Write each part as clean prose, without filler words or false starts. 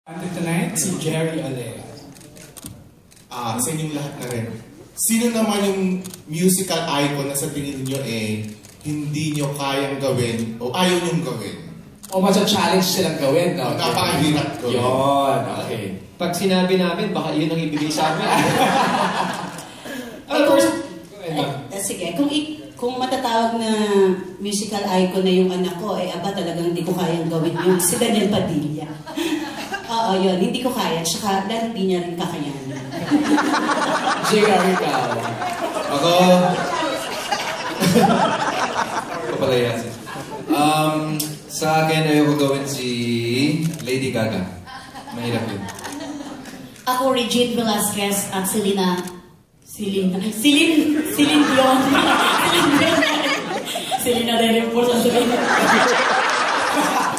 Tonight, si Jerry Alea. Sa inyong lahat na rin. Sino naman yung musical icon na sa tingin niyo hindi nyo kayang gawin o ayaw nyong gawin? O challenge silang gawin, no? Napakahirap gawin. Yun, okay. Pag sinabi namin, baka yun ang ibigay sa amin. Sige, kung matatawag na musical icon na yung anak ko, aba talagang hindi ko kayang gawin yung si Daniel Padilla. Oo, yun, hindi ko kaya. Tsaka, dahil hindi niya rin kakayanin. J.R. ikaw. Ako... Kapalayan. Sa akin, ayoko gawin si Lady Gaga. Mahirap yun. Ako, Regine Velasquez at Celine Dion. Selena din po sa sabihin.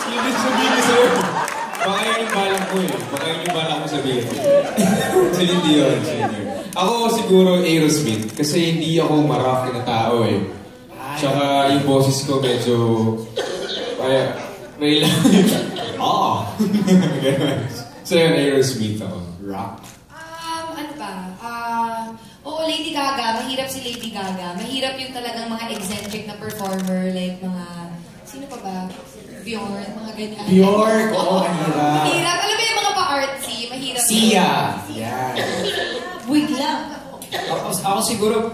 Ibig sabihin sa'yo. Baka yun yung balak ko Baka yun yung balak ko sabihin. Celine Dion. Ako siguro Aerosmith. Kasi hindi ako ma-rock na tao Tsaka yung boses ko medyo... may lang. So yun, Aerosmith ako. Rock. Ano ba? Oo, Lady Gaga. Mahirap si Lady Gaga. Mahirap yung talagang mga eccentric na performer. Like mga... Sino pa ba? Bjorn, mga ganyan. Bjorn, oo, mahirap. Mahirap. Alam mo yung mga pa-artsy, mahirap. Sia. Yeah. Wig lang. Ako siguro,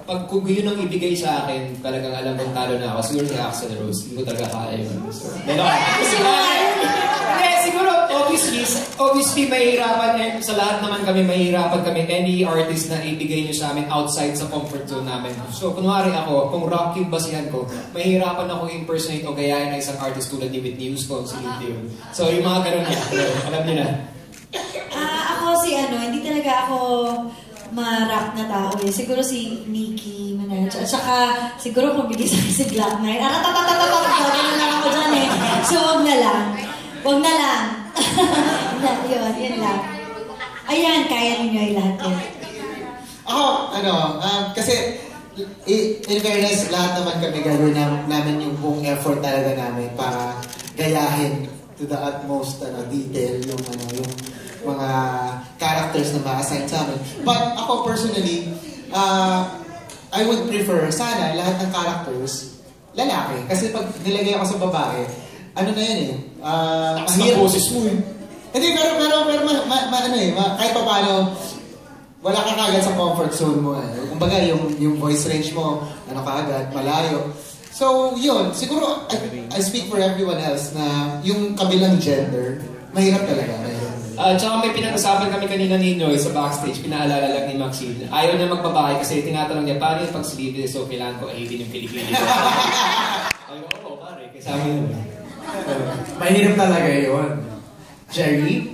pag kung yun ang ibigay sa akin, talagang alam kong talo na ako. Siguro si Axl Rose. Hindi ko talaga kaya yun. Siguro, obviously, mahihirapan sa lahat naman kami, mahihirapan kami. Any artist na ibigay nyo sa amin outside sa comfort zone namin. So, kunwari ako, kung rock yung basihan ko, mahihirapan ako impersonate o gayahin ng isang artist tulad ni Whitney Houston, si Lydia. So, yung mga ganun na, alam nyo na. Ako hindi talaga ako ma-rock na tao Siguro si Nicki Minaj. At saka, siguro kung bigay sa akin si Black Knight. Ganun lang ako dyan So, wag na lang. Wag na lang. Yun lang. Ayan, kaya ninyo yung lahat yan. Ako, kasi in fairness, lahat naman kami gagawin namin yung buong effort talaga namin para gayahin to the utmost detail yung mga characters na ma-assign sa amin. But ako personally, I would prefer sana lahat ng characters lalaki. Kasi pag nilagay ako sa babae, ano na yan mahirap. Boses mo Hindi, pero kahit pa paano, wala ka kagad sa comfort zone mo Kumbaga, yung voice range mo, kagad, malayo. So, yun. Siguro, I speak for everyone else na yung kabilang gender, mahirap talaga. Tsaka may pinag-usapan kami kanina ni Noy sa backstage, pinaalala lang ni Maxine. Ayaw niya magbabae kasi tinatanong niya, paano yung pag-sleeveless? So, kailangan ko ahidin yung kilikili. Ay, oo, pare. Kasama yun. Mahirap talaga yun. Jerry?